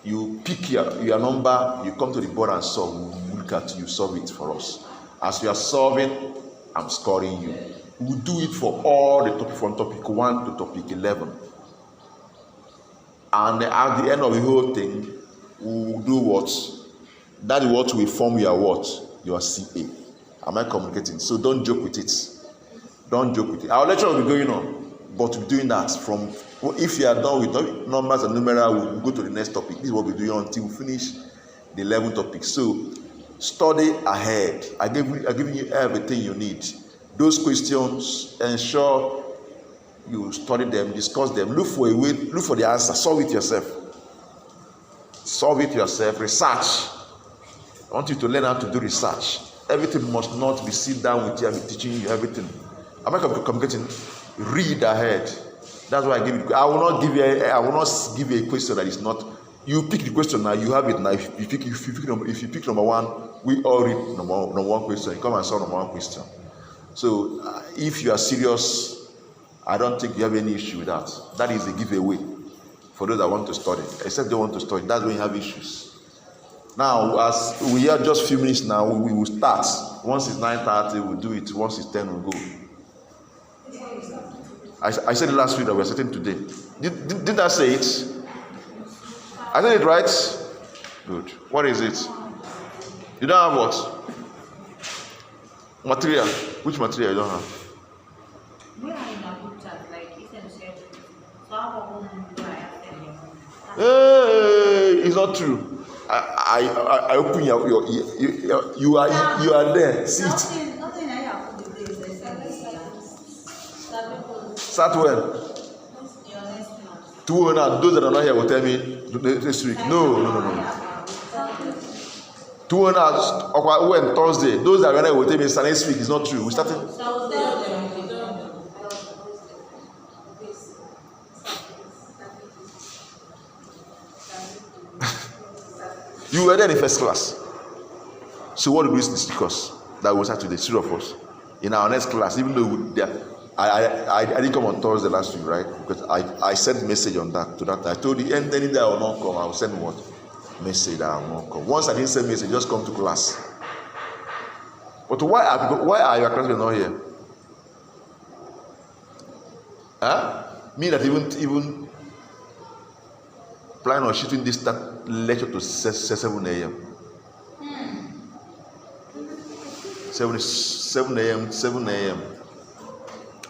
you pick your number, you come to the board and solve. We'll look at you, solve it for us. As you are solving, I'm scoring you. We'll do it for all the topics from topic 1 to topic 11. And at the end of the whole thing, we'll do what? That is what will form your what? Your CA. Am I communicating? So don't joke with it. Don't joke with it. Our lecture will be going on, but we're doing that from, if you are done with numbers and numerals, we'll go to the next topic. This is what we're doing until we finish the 11 topics. So study ahead. I'm giving you everything you need. Those questions, ensure you study them, discuss them, look for a way, look for the answer, solve it yourself. Solve it yourself, research. I want you to learn how to do research. Everything must not be sit down with you and be teaching you everything. Am I communicating? Read ahead. That's why I give you. I will not give you a question that is not. You pick the question now. You have it now. If you pick number 1, we all read number one question. You come and solve number 1 question. So if you are serious, I don't think you have any issue with that. That is a giveaway for those that want to study. Except they want to study, that's when you have issues. Now, as we are just a few minutes now, we will start. Once it's 9:30, we'll do it. Once it's 10, we'll go. I said it last week that we're starting today. Did I say it? I said it right? Good. What is it? You don't have what? Material. Which material you don't have? Hey, it's not true. I open your you are there. See it. Start when? Those that are not here will tell me this week. No. 2 hours. When Thursday. Those that are here will tell me next week. It's not true. We started. You were there in first class. So what do we discuss? That was Saturday, 3 of us. In our next class, even though I didn't come on Thursday last week, right? Because I sent message on that to that. I told you any day I will not come, I will send what? Message that I will not come. Once I didn't send message, just come to class. But why are your classmates not here? Me that even plan on shooting this lecture to 7 a.m. 7 a.m.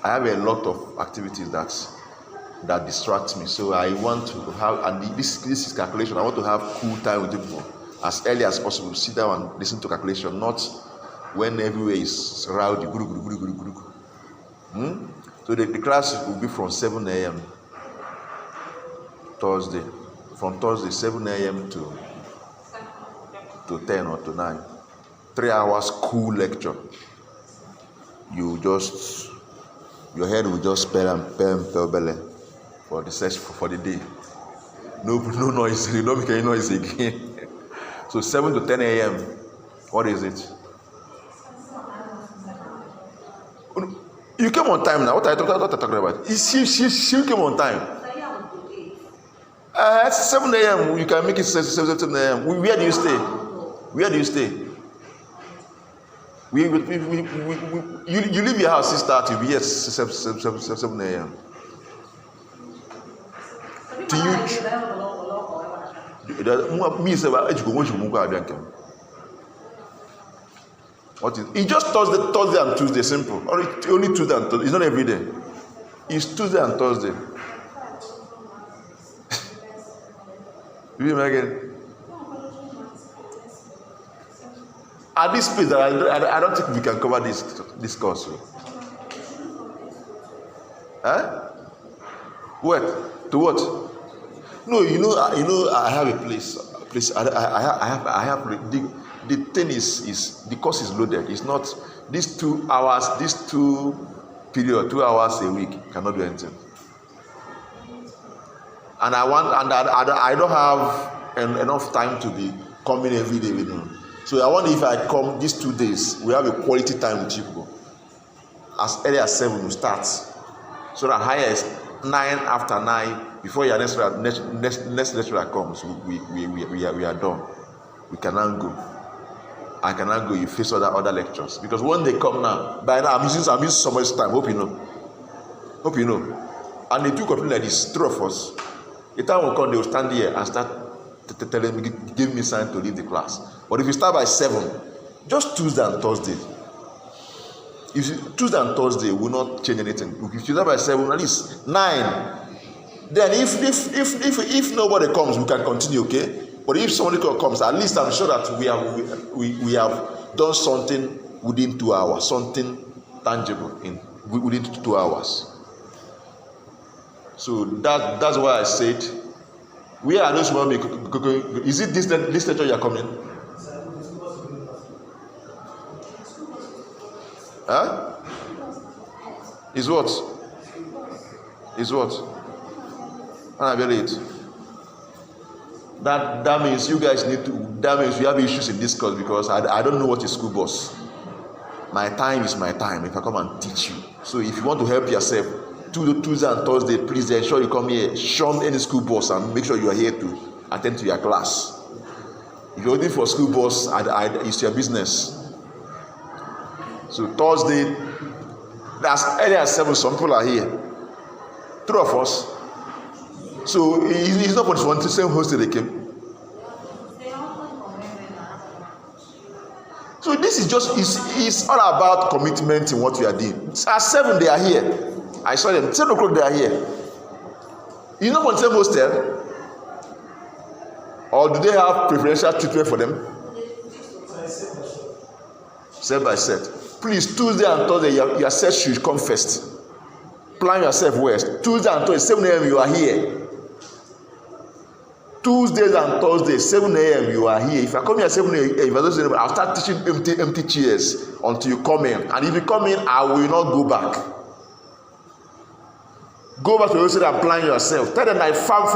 I have a lot of activities that distract me. So I want to have, and this is calculation. I want to have cool time with people as early as possible. Sit down and listen to calculation, not when everywhere is rowdy. So the class will be from 7 a.m. Thursday. From Thursday, 7 a.m. to 10 or to 9. 3 hours cool lecture. Your head will just spell belly for the session for the day. No noise. You don't make any noise again. So 7 to 10 a.m. What is it? You came on time now. What are you talking about? She came on time. 7 a.m. You can make it 7 a.m. Where do you stay? Where do you stay? You leave your house 6:30. You'll be here 7 a.m. What is it? Just Thursday and Tuesday, simple. Only Tuesday and Thursday. It's not every day. It's Tuesday and Thursday. You again? At this pace, I don't think we can cover this course. What? To what? No, I have a place. I have the thing is the course is loaded. It's not these 2 hours, these 2 hours a week cannot do anything. And I don't have enough time to be coming every day with you. So I wonder if I come these 2 days, we have a quality time with you people. As early as 7 we start, so that highest 9 after 9 before your next lecturer comes, we are done. We cannot go. I cannot go. You face other lectures because when they come now, by now I'm using so much time. Hope you know. And they do continue like this. 3 of us. The time will come, they will stand here and start telling me, give me sign to leave the class. But if you start by 7, just Tuesday and Thursday. If Tuesday and Thursday will not change anything. If you start by 7, at least 9. Then if nobody comes, we can continue, okay? But if somebody comes, at least I'm sure that we have done something within 2 hours, something tangible within 2 hours. So that's why I said, where are those who want me going? Is it this lecture you are coming? Huh? Is what? And I believe it. That means you guys that means you have issues in this course because I don't know what is school bus. My time is my time if I come and teach you. So if you want to help yourself, Tuesday and Thursday, please ensure you come here, shun any school bus and make sure you are here to attend to your class. If you're waiting for school bus, it's your business. So Thursday, as early as 7, some people are here. 3 of us. So it's not for the same hostel they came. So this is just it's all about commitment in what you are doing. At 7 they are here. I saw them. 7 o'clock they are here. You know for the same hostel? Or do they have preferential treatment for them? Set by set. Please, Tuesday and Thursday, your set should come first. Plan yourself well. Tuesday and Thursday, 7 a.m. you are here. Tuesdays and Thursdays, 7 a.m. you are here. If I come here at 7 a.m., I'll start teaching empty chairs until you come in. And if you come in, I will not go back. Go back to the hostel and plan yourself. Tell them that Farm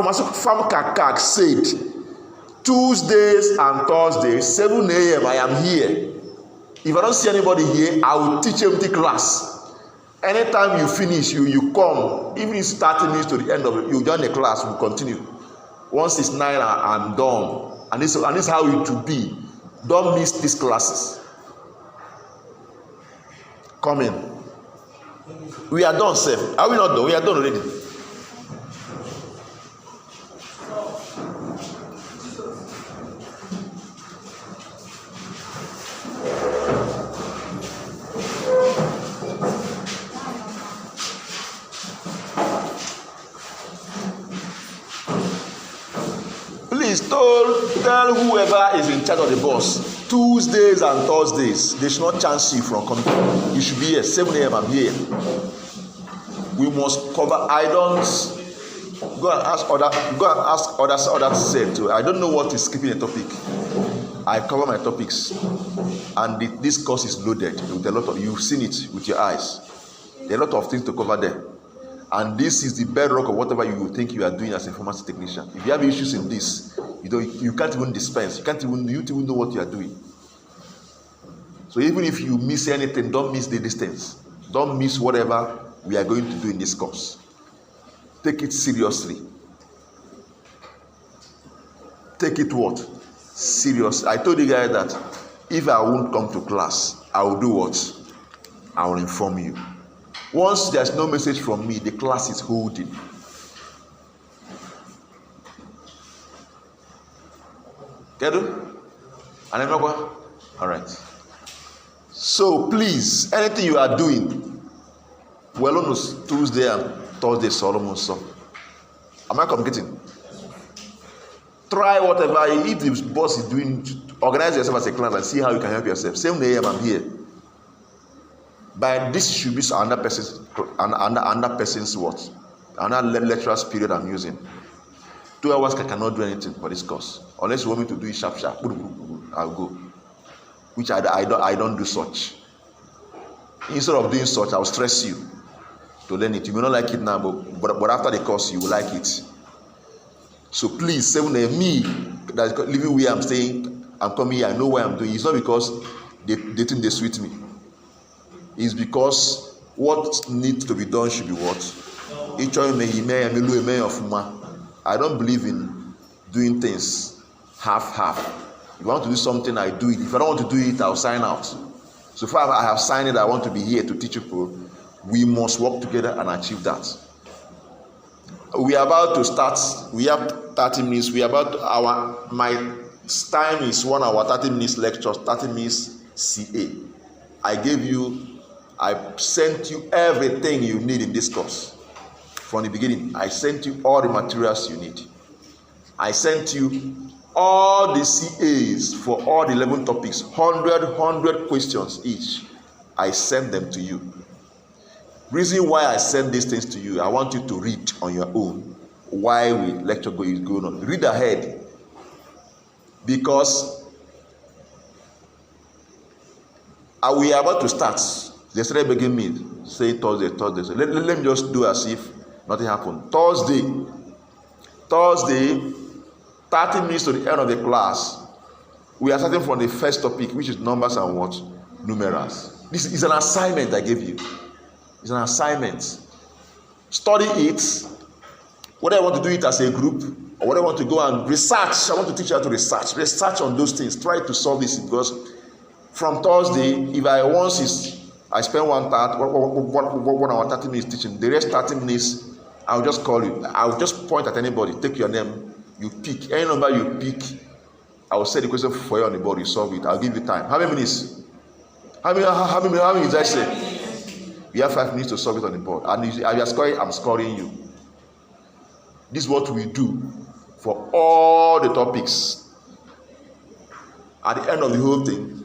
Kakak said, Tuesdays and Thursdays, 7 a.m. I am here. If I don't see anybody here, I will teach empty class. Anytime you finish, you come. Even if it's 30 minutes to the end of it, you join the class, we'll continue. Once it's 9, I'm done. And this is how it will be. Don't miss these classes. Come in. We are done, sir. Are we not done? We are done already. Please tell whoever is in charge of the bus, Tuesdays and Thursdays, they should not chance you from coming. You should be here, 7 a.m. I'm here. We must cover. I don't go and ask others to say too. I don't know what is skipping a topic. I cover my topics, and this course is loaded with a lot of. You've seen it with your eyes. There are a lot of things to cover there. And this is the bedrock of whatever you think you are doing as a pharmacy technician. If you have issues in this, you can't even dispense. You don't even know what you are doing. So even if you miss anything, don't miss the distance. Don't miss whatever we are going to do in this course. Take it seriously. Take it what? Seriously. I told you guys that if I won't come to class, I will do what? I will inform you. Once there's no message from me, the class is holding. Get it? All right. So please, anything you are doing, well on Tuesday and Thursday, Solomon saw. Am I communicating? Try whatever. If the boss is doing, organize yourself as a client and see how you can help yourself. 7 a.m. I'm here. By this should be another person's what? Another lecturer's period I'm using. 2 hours I cannot do anything for this course. Unless you want me to do it sharp. I'll go. Which I don't do such. Instead of doing such, I'll stress you to learn it. You may not like it now, but after the course, you will like it. So please, me that's living where I'm staying, I'm coming here, I know why I'm doing it. It's not because they think they sweet me. It's because what needs to be done should be what? I don't believe in doing things half. If I want to do something, I do it. If I don't want to do it, I'll sign out. So far I have signed it, I want to be here to teach people. We must work together and achieve that. We are about to start. We have 30 minutes. My time is 1 hour, 30 minutes lecture, 30 minutes CA. I sent you everything you need in this course. From the beginning, I sent you all the materials you need. I sent you all the CAs for all the 11 topics, 100 questions each. I sent them to you. Reason why I send these things to you, I want you to read on your own while we lecture is going on. Read ahead, because we are about to start. They started begging me, say Thursday. Let me just do as if nothing happened. Thursday, 30 minutes to the end of the class. We are starting from the first topic, which is numbers and what? Numerals. This is an assignment I gave you. It's an assignment. Study it. Whether I want to do it as a group or whether I want to go and research. I want to teach you how to research. Research on those things. Try to solve this, because from Thursday, if I spend 1 hour 30 minutes teaching, the rest 30 minutes I'll just call you. I'll just point at anybody, take your name, you pick. Any number you pick, I will say the question for you on the board, you solve it. I'll give you time. How many minutes? How many minutes did I say? You have 5 minutes to solve it on the board. And if you are scoring, I'm scoring you. This is what we do for all the topics. At the end of the whole thing,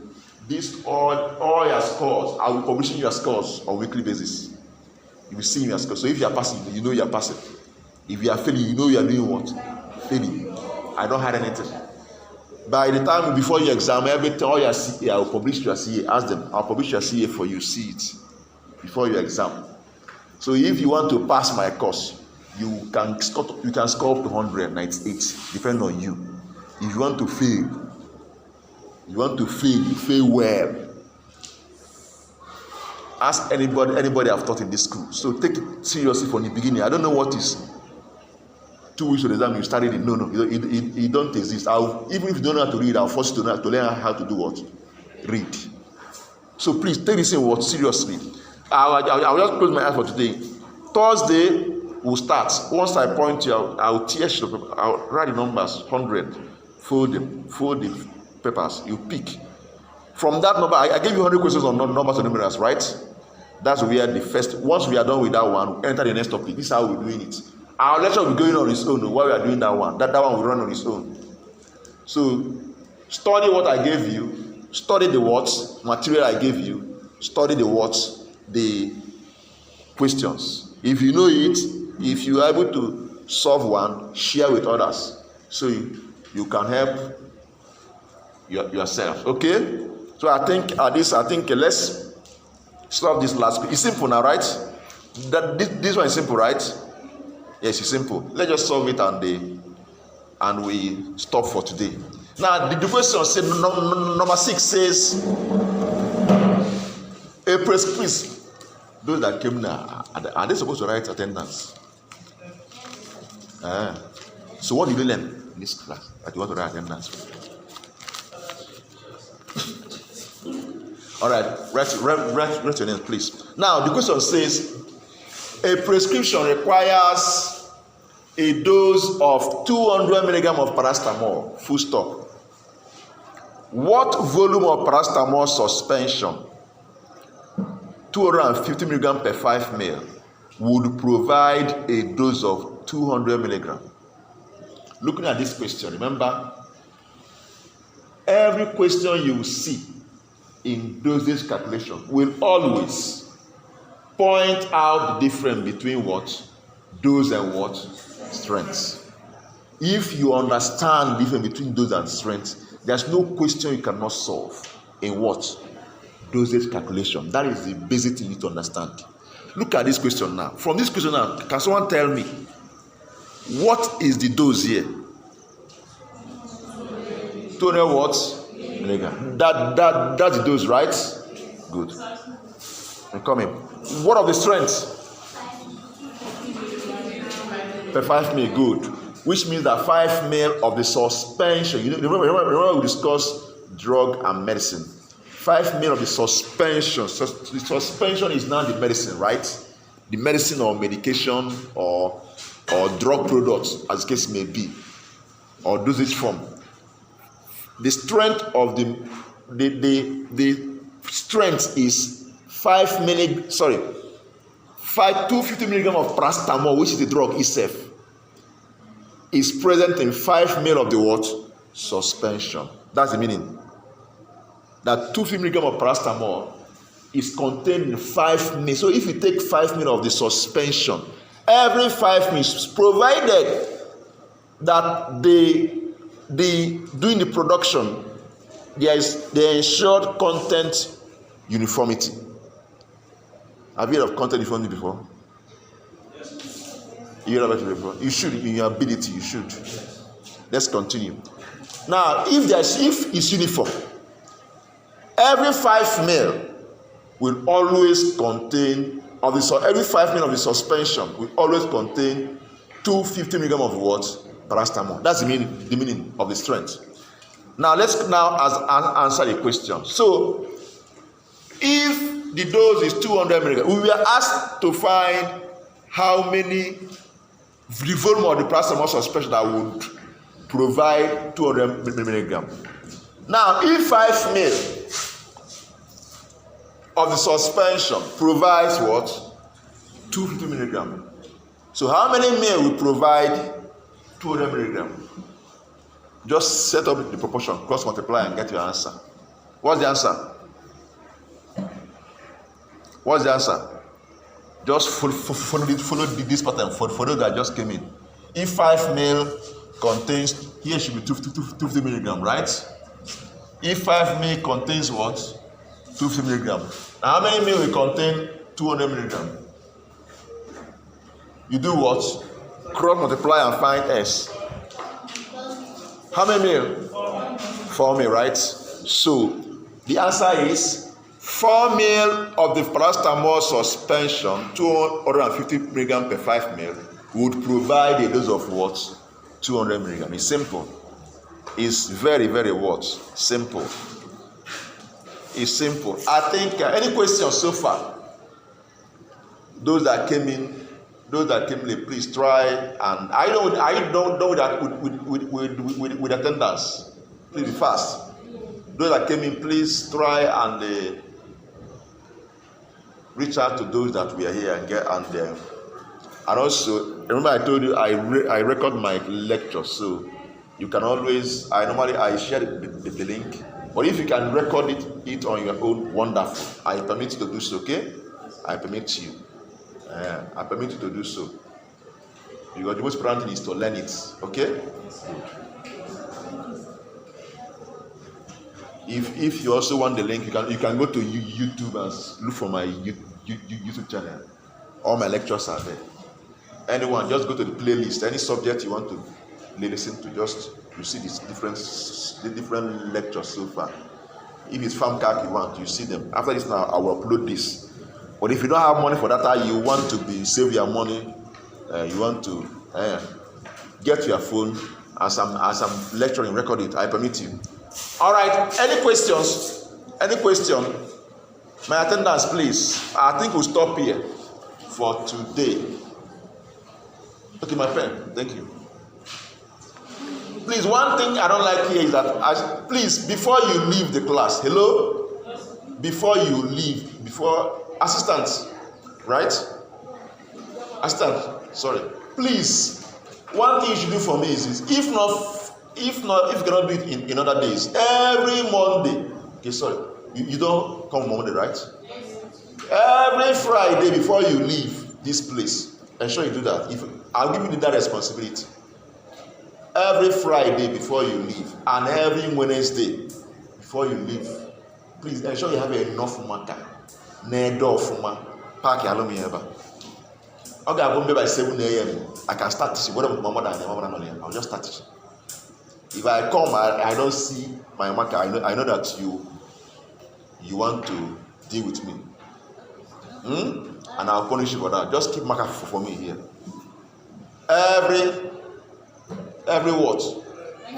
all your scores, I will publish your scores on a weekly basis. You will see your scores. So if you are passing, you know you are passing. If you are failing, you know you are doing what? Failing. I don't hide anything. By the time before your exam, everything, all your CA, I will publish your CA. Ask them, I'll publish your CA for you. See it before your exam. So if you want to pass my course, you can score up to 198, depending on you. If you want to fail, you fail well. Ask anybody I've taught in this school. So take it seriously from the beginning. I don't know what is 2 weeks of the exam you started it. No, it don't exist. Even if you don't know how to read, I'll force you to learn how to do what? Read. So please take this in what seriously. I'll just close my eyes for today. Thursday we'll start. Once I point you out, I'll write the numbers 100. Fold the papers. You pick. From that number, I gave you 100 questions on numbers and numerals, right? That's where the first. Once we are done with that one, we enter the next topic. This is how we're doing it. Our lecture will be going on its own while we are doing that one. That one will run on its own. So study what I gave you. Study the words, material I gave you. Study the words, the questions. If you know it, if you are able to solve one, share with others, so you can help yourself. Okay? So I think let's solve this last bit. It's simple now, right? This one is simple, right? Yes, it's simple. Let's just solve it and we stop for today. Now the question said number 6 says a prescription. Those that came now, are they supposed to write attendance? So what did you learn in this class that you want to write attendance? All right, write your name, please. Now the question says a prescription requires a dose of 200 milligram of paracetamol, full stop. What volume of paracetamol suspension, 250 milligram per 5 ml, would provide a dose of 200 milligram? Looking at this question, remember, every question you see in dosage calculation will always point out the difference between what? Dose and what? Strength. If you understand the difference between dose and strength, there's no question you cannot solve in what? Dosage calculation. That is the basic thing you need to understand. Look at this question now. From this question now, can someone tell me what is the dose here? 200 watts milligram. That's the dose, right? Good. I'm coming. What of the strength? Per 5 ml. Good. Which means that 5 ml of the suspension. Remember we discussed drug and medicine. 5 ml of the suspension. So the suspension is now the medicine, right? The medicine or medication or drug products, as the case may be, or dosage form. The strength of the strength is 250 milligram of paracetamol, which is the drug itself, is present in 5 ml of the what? Suspension. That's the meaning. That 250 milligram of paracetamol is contained in 5 ml. So if you take 5 ml of the suspension, every 5 ml, provided that during the production, there is the ensured content uniformity. Have you heard of content uniformity before? You heard about it before? You should, in your ability, you should. Let's continue. Now, if it's uniform, every 5 ml will always contain every 5 ml of the suspension will always contain 250 milligram of what? Paracetamol. That's the meaning of the strength. Now let's answer the question. So if the dose is 200 milligram, we were asked to find how many the volume of the paracetamol suspension that would provide 200 milligram. Now if 5 ml of the suspension provides what? 250 milligram. So how many ml will provide 200 milligram? Just set up the proportion, cross multiply and get your answer. What's the answer? What's the answer? Just follow this pattern for those that just came in. If 5 ml contains, here should be 250 milligram, right? If 5 ml contains what? 250 milligram. Now how many ml will contain 200 milligram? You do what? Cross multiply and find S. How many ml? 4 ml, right? So the answer is 4 ml of the paracetamol suspension, 250 milligram per 5 ml, would provide a dose of what? 200 milligram. It's simple. It's very, very what? Simple. It's simple. I think any questions so far? Those that came in, please try. And I don't know that with attendance. Please be fast. Those that came in, please try and reach out to those that we are here and get on there. And also, remember I told you I record my lecture, so you can always. I share the link, but if you can record it on your own, wonderful. I permit you to do so. Okay, I permit you. I permit you to do so. Because the most important thing is to learn it. Okay? Good. If you also want the link, you can go to YouTube and look for my YouTube channel. All my lectures are there. Anyone, just go to the playlist. Any subject you want to listen to, you see the different lectures so far. If it's FARMCAC you want, you see them. After this now, I will upload this. But if you don't have money for that, you want to save your money, you want to get your phone as I'm lecturing, record it. I permit you. All right. Any questions? Any question? My attendance, please. I think we'll stop here for today. Okay, my friend. Thank you. Please, one thing I don't like here is that, please, before you leave the class, hello? Before you leave, assistant, right? Assistant, sorry. Please, one thing you should do for me is this. If you cannot do it in other days, every Monday. Okay, sorry. You don't come Monday, right? Every Every Friday before you leave this place, ensure you do that. If I'll give you that responsibility. Every Friday before you leave and every Wednesday before you leave, please ensure you have enough matter. Nedo fuma park allow me ever. Okay, I'll go by 7 a.m. I can start teaching. Whatever my mother and I'll just start teaching. If I come, I don't see my marker. I know that you want to deal with me. And I'll punish you for that. Just keep marker for me here. Every what?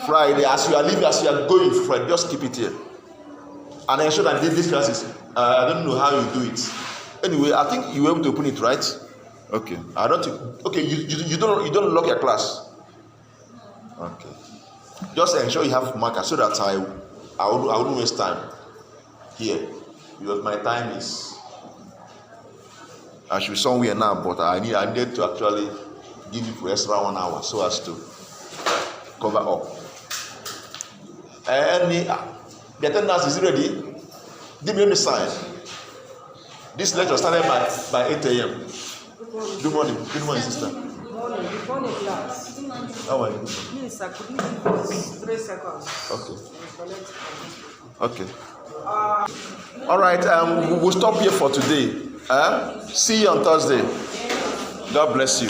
Friday, as you are leaving, as you are going Friday, just keep it here. And ensure that this classes, I don't know how you do it. Anyway, I think you were able to open it, right? Okay. I don't think. Okay, you don't lock your class. Okay. Just ensure you have marker so that I wouldn't waste time here, because my time is. I should be somewhere now, but I need to actually give you for extra 1 hour so as to cover up. The attendance is ready. Give me any sign. This lecture started by 8 a.m. Good morning, sister. Good morning. Before the class. How are you? Please, I could give us 3 seconds. Okay. All right. We'll stop here for today. See you on Thursday. God bless you.